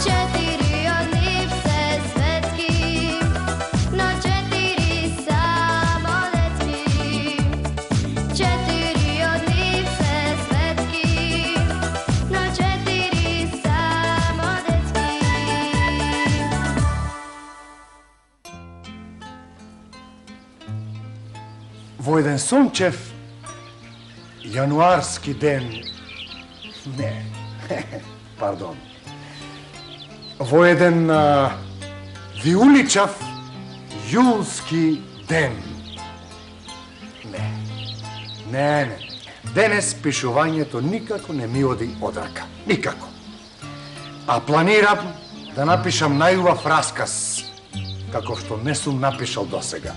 4 od njih se svetski, no 4 samo detski. 4 od njih se svetski, no 4 samo detski. Во еден сончев јануарски ден, не, пардон, во еден виуличав јулски ден, не, денес пишувањето никако не ми оди од рака, никако. А планирам да напишам најубав расказ, како што не сум напишал досега.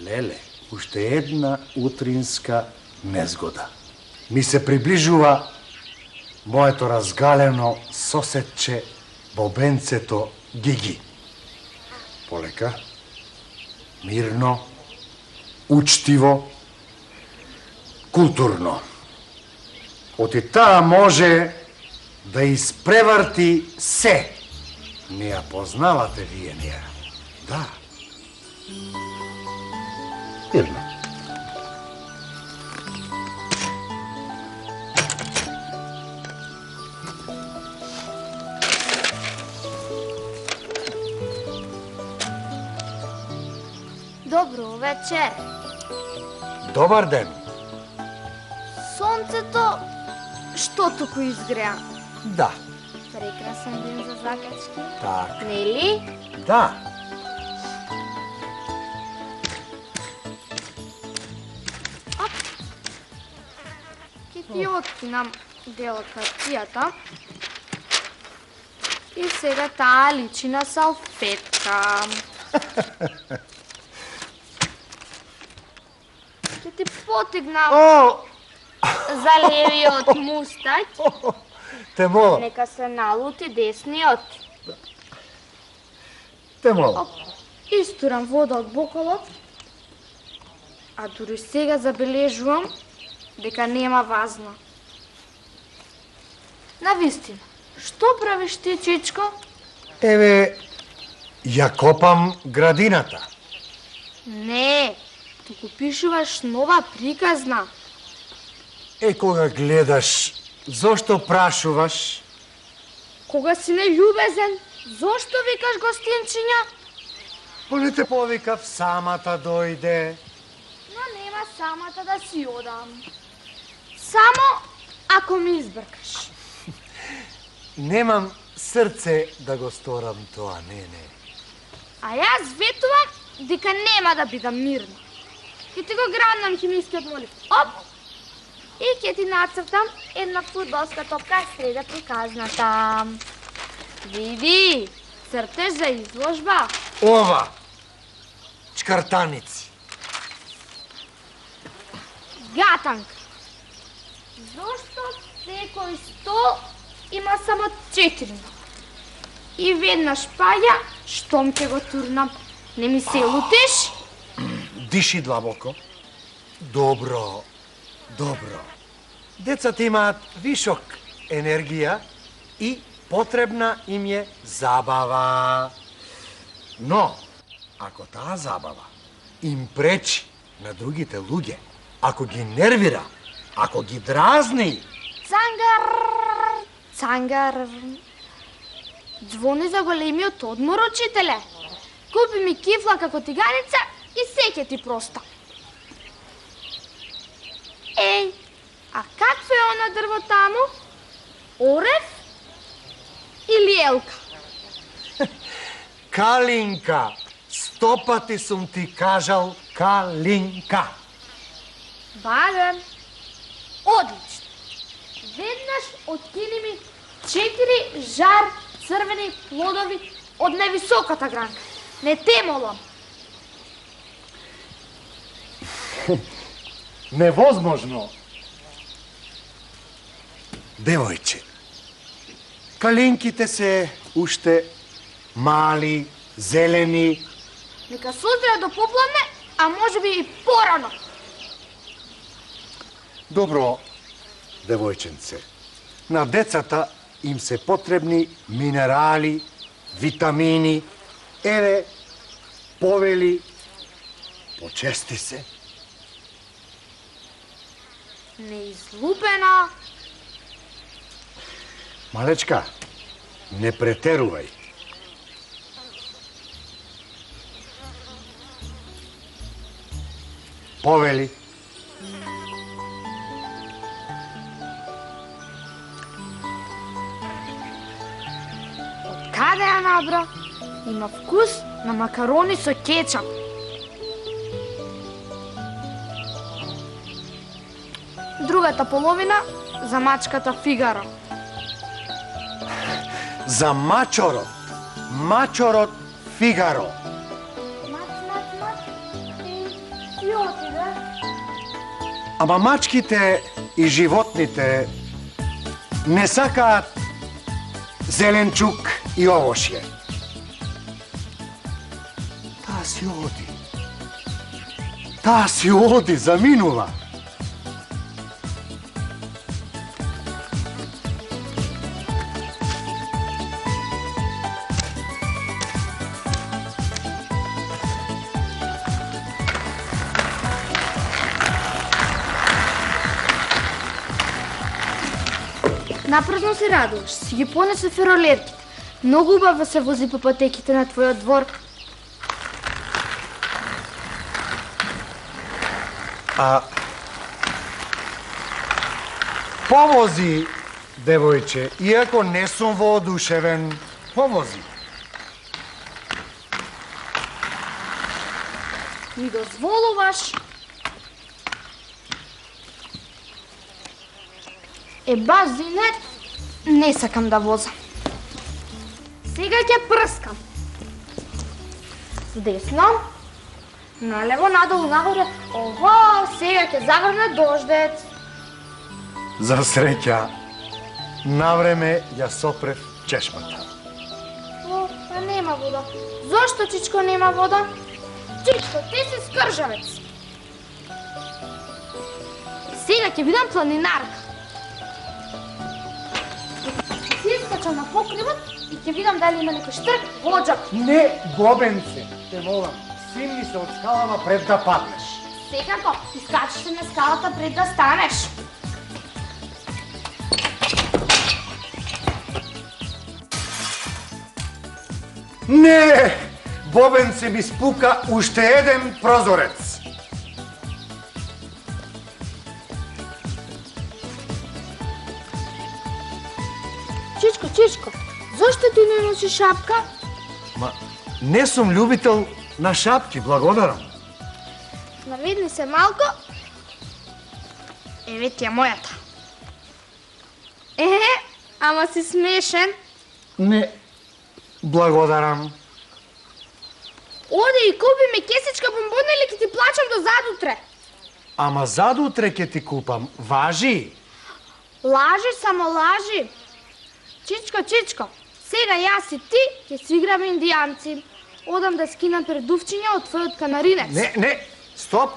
Леле, уште една утринска незгода. Ми се приближува моето разгалено соседче бобенцето Гиги. Полека, мирно, учтиво, културно. Оти таа може да испреварти се. Не ја познавате вие неја. Да. Мирно. Добро вечер. Добар ден. Сонцето што туку изгреа? Да. Прекрасен ден за закачки. Так. Нели? Да. Ке ти откинам дел од хартијата. И сега таа личи на салфетка. Ке ти потигнам за левиот мустаќ. Те молам. Нека се налути десниот. Те молам. Истурам вода од бокалот, а дури сега забележувам дека нема вазна. Навистина, што правиш ти, Чичко? Еве, ја копам градината. Не, туку пишуваш нова приказна. Кога гледаш, зошто прашуваш? Кога си нељубезен, зошто викаш гостинчиња? Не те повикав, самата дојде. Но нема самата да си одам. Само ако ми избркаш. Немам срце да го сторам тоа, не. А јас ветувам дека нема да бидам мирна. Ке ти го граднам химискиот молив. Оп! И ке ти нацртам една фудбалска топка среде приказната. Види, цртеш за изложба. Ова, чкартаници. Гатанка. Зошто секој стол има само 4? И веднаш паѓа, штом ќе го турнам. Не ми се лутиш? Диши длабоко. Добро. Децата имаат вишок енергија и потребна им е забава. Но, ако таа забава им пречи на другите луѓе, ако ги нервира, ако ги дразни... Цангар. Звони за големиот одмор, учителе. Купи ми кифла како тиганица и сеќе ти проста. Еј, а какво е она дрво таму? Орев или елка? Калинка. 100 пати сум ти кажал калинка. Багам. Одлично. Веднаш откини ми 4 жар црвени плодови од највисоката гранка. Не те молам. Невозможно. Девојче, калинките се уште мали, зелени. Нека сутра до попладне, а може би и порано. Добро, девојченце. На децата им се потребни минерали, витамини, еве, повели, почести се. Неизлупена. Малечка, не претерувај. Повели. Каде ја набра? Има вкус на макарони со кетчап. Другата половина за мачката Фигаро. За мачорот. Мачорот Фигаро. Мач. И отиде. Ама мачките и животните не сакаат зеленчук и овошје. Таа си оди, заминува. Напразно се радуваш, си ги понесе феролетките. Многу убаво се вози по патеките на твојот двор. Повози, девојче, иако не сум воодушевен, повози. Ми дозволуваш. Баш зинет, не сакам да возам. Сега ќе прскам. Десно, налево, надолу, нагоре. Ова, сега ќе заврне дождец. За среќа, навреме ја сопрев чешмата. О, па нема вода. Зошто, Чичко, нема вода? Чичко, ти си скржавец. Сега ќе бидам планинарка. Си искачам на покривот и ќе видам дали има некој штрк, воджак. Не, бобенце, те молам, симни се од скалама пред да паднеш. Секако, искачаш се на скалата пред да станеш. Не, бобенце ми спука уште еден прозорец. Чичко, зошто ти не носиш шапка? Ма, не сум љубител на шапки, благодарам. Навидни се малко. Еве ти е мојата. Ама си смешен. Не, благодарам. Оди и купи ми кесичка бомбона или ќе ти плачам до задутре. Ама задутре ќе ти купам, важи. Лажи, само лажи. Чичко, сега јас и ти ќе си играме индијанци. Одам да скинам предувчиња од твојот канаринец. Не, стоп.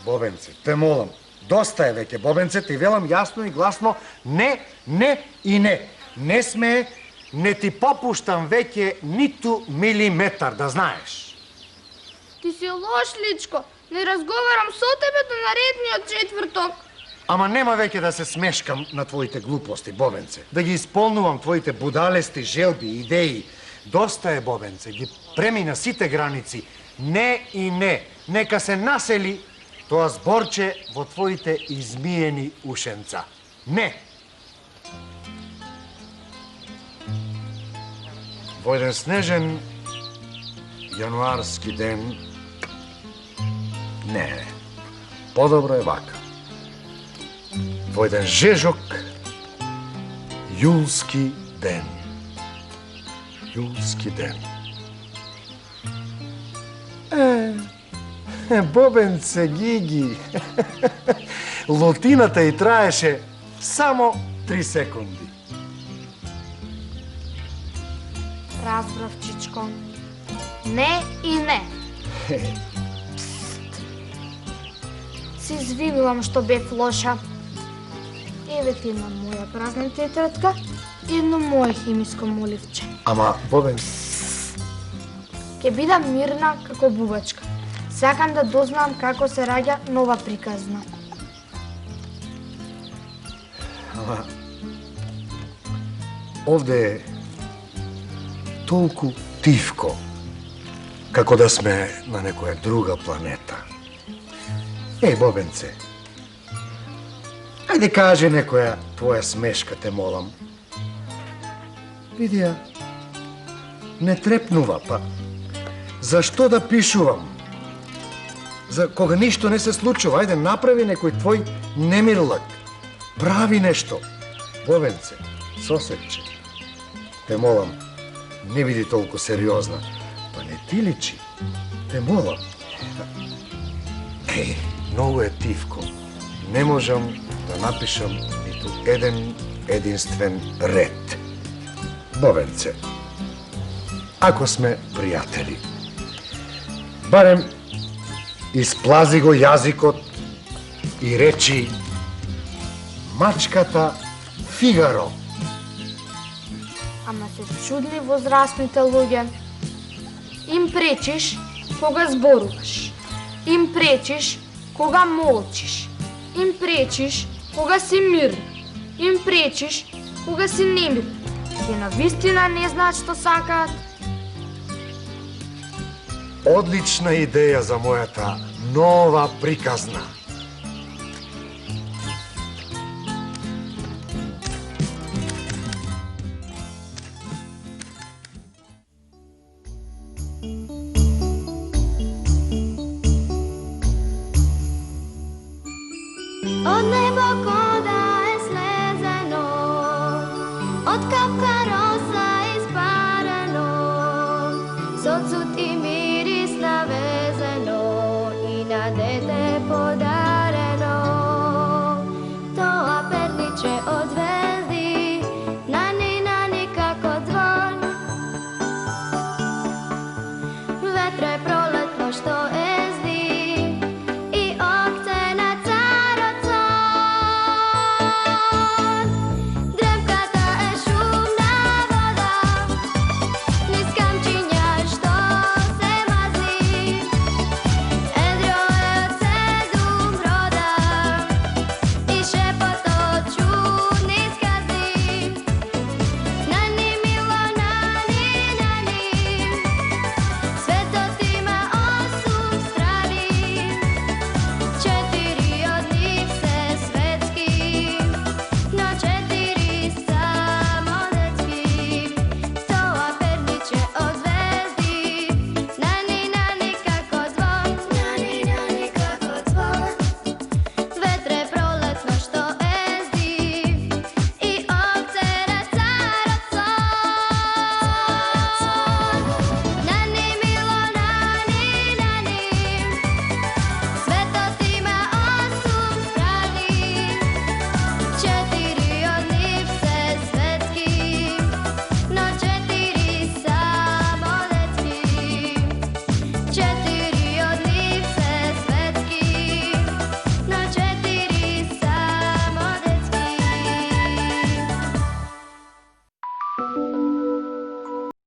Бобенце, те молам, доста е веќе, бобенце, ти велам јасно и гласно, не и не. Не сме, не ти попуштам веќе ниту милиметар, да знаеш. Ти си лош, Личко. Не разговарам со тебе до наредниот четврток. Ама нема веќе да се смешкам на твоите глупости, бобенце. Да ги исполнувам твоите будалести желби, идеи. Доста е, бобенце, ги премина сите граници. Не и не. Нека се насели тоа зборче во твоите измиени ушенца. Не. Во еден снежен јануарски ден, не, подобро е вака. Во еден жежок јулски ден. Јулски ден. Бобенце Гиги. Лотината и траеше само 3 секунди. Разбрав, Чичко. Не и не. Се извинувам што бев лоша. Еве ти една моја празна тетрадка и едно моје хемиско моливче. Ама, Бобен, Ке бидам мирна како бубачка. Сакам да дознам како се раѓа нова приказна. ама, овде е толку тивко, како да сме на некоја друга планета. Бобенце, ајде кажи некоја твоја смешка, те молам. Види ја, не трепнува, па зашто да пишувам? За кога ништо не се случува, ајде направи некој твој немирлак. Прави нешто. Бобенце, сосетче, те молам, не биди толку сериозна. Па не ти личи, те молам. Многу е тивко. Не можам да напишам ниту еден единствен ред. Бобенце, ако сме пријатели, барем исплази го јазикот и речи мачката Фигаро. Ама се чудни возрастните луѓе. Им пречиш кога зборуваш. Им пречиш кога молчиш. Им пречиш кога си мирна. Им пречиш кога си немирна. Те навистина не знаат што сакаат. Одлична идеја за мојата нова приказна. Od nebo koda je slezeno, od kapka